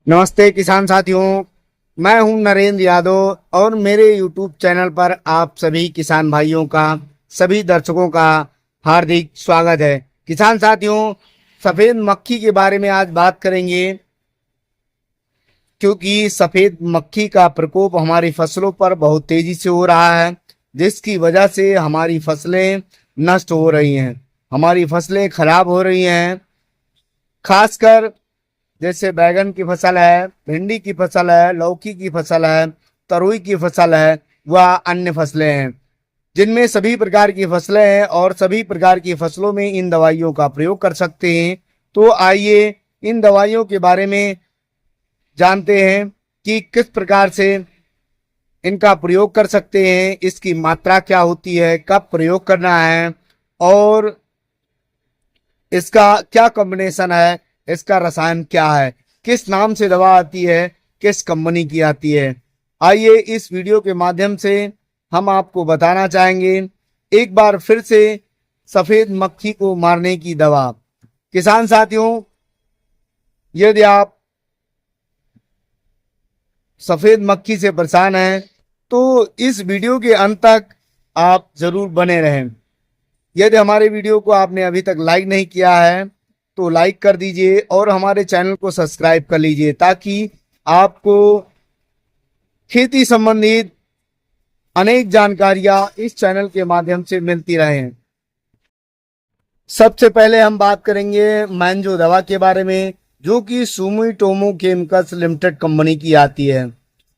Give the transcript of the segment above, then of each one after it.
नमस्ते किसान साथियों। मैं हूं नरेंद्र यादव और मेरे YouTube चैनल पर आप सभी किसान भाइयों का, सभी दर्शकों का हार्दिक स्वागत है। किसान साथियों, सफेद मक्खी के बारे में आज बात करेंगे, क्योंकि सफेद मक्खी का प्रकोप हमारी फसलों पर बहुत तेजी से हो रहा है, जिसकी वजह से हमारी फसलें नष्ट हो रही हैं, हमारी फसलें खराब हो रही हैं। खासकर जैसे बैगन की फसल है, भिंडी की फसल है, लौकी की फसल है, तरोई की फसल है, व अन्य फसलें हैं, जिनमें सभी प्रकार की फसलें हैं और सभी प्रकार की फसलों में इन दवाइयों का प्रयोग कर सकते हैं। तो आइए इन दवाइयों के बारे में जानते हैं कि किस प्रकार से इनका प्रयोग कर सकते हैं, इसकी मात्रा क्या होती है, कब प्रयोग करना है और इसका क्या कॉम्बिनेशन है, इसका रसायन क्या है, किस नाम से दवा आती है, किस कंपनी की आती है। आइए इस वीडियो के माध्यम से हम आपको बताना चाहेंगे एक बार फिर से सफेद मक्खी को मारने की दवा। किसान साथियों, यदि आप सफेद मक्खी से परेशान हैं तो इस वीडियो के अंत तक आप जरूर बने रहें। यदि हमारे वीडियो को आपने अभी तक लाइक नहीं किया है तो लाइक कर दीजिए और हमारे चैनल को सब्सक्राइब कर लीजिए, ताकि आपको खेती संबंधित अनेक जानकारियां इस चैनल के माध्यम से मिलती रहें। सबसे पहले हम बात करेंगे मैंजो दवा के बारे में, जो कि सुमिटोमो केमिकल्स लिमिटेड कंपनी की आती है।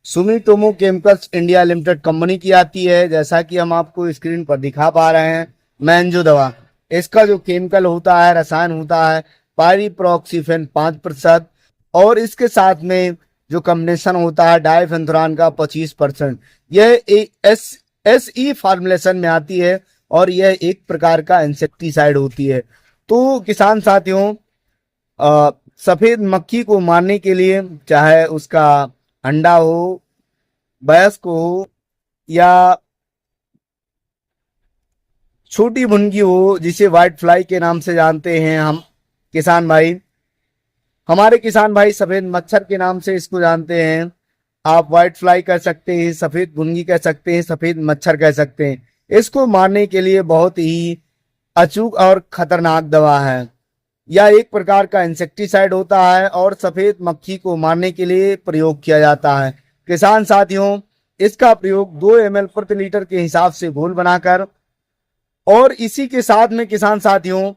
Sumitomo chemicals India limited company की आती है। जैसा कि हम आपको स्क्रीन पर दिखा पा रहे हैं, मैंजो दवा, इसका जो केमिकल होता है, रसायन होता है, पाइरिप्रॉक्सीफेन 5% और इसके साथ में जो कॉम्बिनेशन होता है डायफेंथुरान का 25%। यह एक एसई फार्मुलेशन में आती है और यह एक प्रकार का इंसेक्टिसाइड होती है। तो किसान साथियों, सफेद मक्खी को मारने के लिए, चाहे उसका अंडा हो, वयस्क हो या छोटी भुनगी हो, जिसे व्हाइट फ्लाई के नाम से जानते हैं हम किसान भाई, हमारे किसान भाई सफेद मच्छर के नाम से इसको जानते हैं। आप व्हाइट फ्लाई कह सकते हैं, सफेद भुनगी कह सकते हैं, सफेद मच्छर कह सकते हैं। इसको मारने के लिए बहुत ही अचूक और खतरनाक दवा है। यह एक प्रकार का इंसेक्टिसाइड होता है और सफेद मक्खी को मारने के लिए प्रयोग किया जाता है। किसान साथियों, इसका प्रयोग 2 ml प्रति लीटर के हिसाब से घोल बनाकर, और इसी के साथ में किसान साथियों,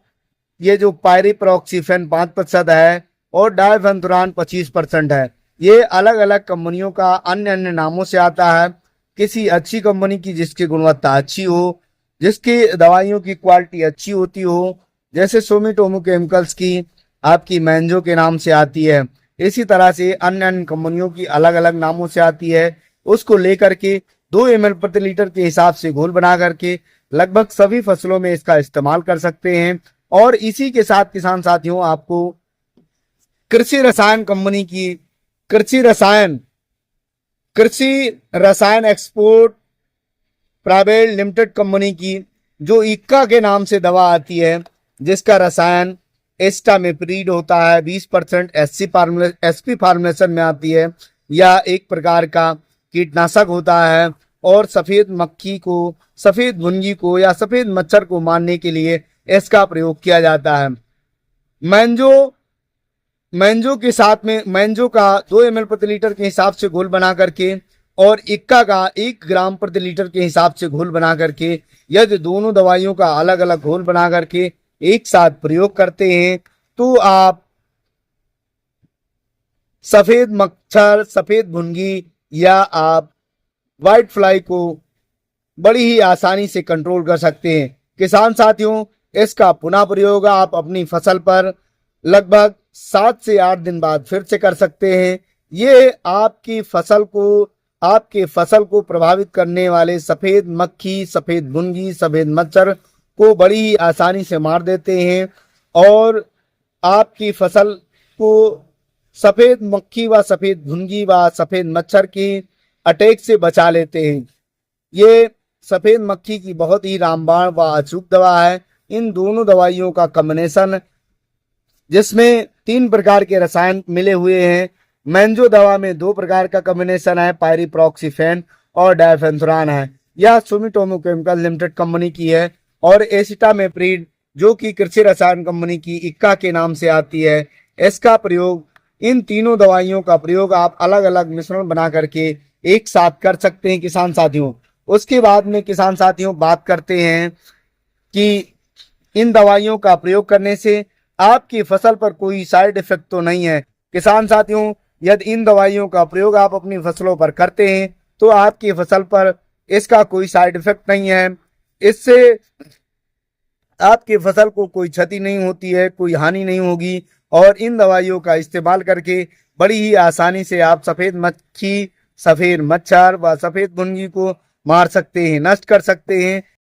ये जो पाइरिप्रॉक्सीफेन 5% है और डायफेंथुरान 25% है, ये अलग अलग कंपनियों का अन्य अन्य नामों से आता है। किसी अच्छी कंपनी की जिसकी गुणवत्ता अच्छी हो, जिसकी दवाइयों की क्वालिटी अच्छी होती हो, जैसे सुमिटोमो केमिकल्स की आपकी मैंजो के नाम से आती है, इसी तरह से अन्य अन्य कंपनियों की अलग अलग नामों से आती है। उसको लेकर के 2 ml प्रति लीटर के हिसाब से घोल बना करके लगभग सभी फसलों में इसका इस्तेमाल कर सकते हैं। और इसी के साथ किसान साथियों, आपको कृषि रसायन कंपनी की कृषि रसायन एक्सपोर्ट प्राइवेट लिमिटेड कंपनी की जो इक्का के नाम से दवा आती है, जिसका रसायन एस्टामिप्रिड होता है, 20% एसपी फार्मुलेशन में आती है। यह एक प्रकार का कीटनाशक होता है और सफेद मक्खी को, सफेद भुनगी को या सफेद मच्छर को मारने के लिए इसका प्रयोग किया जाता है। मैंजो के साथ में मैंजो का 2 ml प्रति लीटर के हिसाब से घोल बना करके और इक्का का 1 ग्राम प्रति लीटर के हिसाब से घोल बना करके, यदि दोनों दवाइयों का अलग अलग घोल बना करके एक साथ प्रयोग करते हैं तो आप सफेद मच्छर, सफेद भुनगी या आप व्हाइट फ्लाई को बड़ी ही आसानी से कंट्रोल कर सकते हैं। किसान साथियों, इसका पुनः प्रयोग आप अपनी फसल पर लगभग 7 से 8 दिन बाद फिर से कर सकते हैं। ये आपकी फसल को प्रभावित करने वाले सफेद मक्खी, सफेद भुनगी, सफेद मच्छर को बड़ी ही आसानी से मार देते हैं और आपकी फसल को सफेद मक्खी व सफेद भुनगी व सफेद मच्छर की अटैक से बचा लेते हैं। ये सफेद मक्खी की बहुत ही रामबाण व अचूक दवा है। इन दोनों दवाइयों का कॉम्बिनेशन, जिसमें 3 प्रकार के रसायन मिले हुए हैं, मेंजो दवा में 2 प्रकार का कॉम्बिनेशन है, पायरिप्रॉक्सीफेन और डायफेंथुरान है। यह सुमिटोमो केमिकल लिमिटेड कंपनी की है। और एसिटामेप्रिड जो कि कृषि रसायन कंपनी की इक्का के नाम से आती है। इसका प्रयोग, इन तीनों दवाइयों का प्रयोग आप अलग अलग मिश्रण बना करके एक साथ कर सकते हैं किसान साथियों। उसके बाद में किसान साथियों बात करते हैं कि इन दवाइयों का प्रयोग करने से आपकी फसल पर कोई साइड इफेक्ट तो नहीं है। किसान साथियों, यदि इन दवाइयों का प्रयोग आप अपनी फसलों पर करते हैं तो आपकी फसल पर इसका कोई साइड इफेक्ट नहीं है। इससे आपकी फसल को कोई क्षति नहीं होती है, कोई हानि नहीं होगी। और इन दवाइयों का इस्तेमाल करके बड़ी ही आसानी से आप सफेद मक्खी, सफेद मच्छर व सफेद मुंगी को मार सकते हैं, नष्ट कर सकते हैं।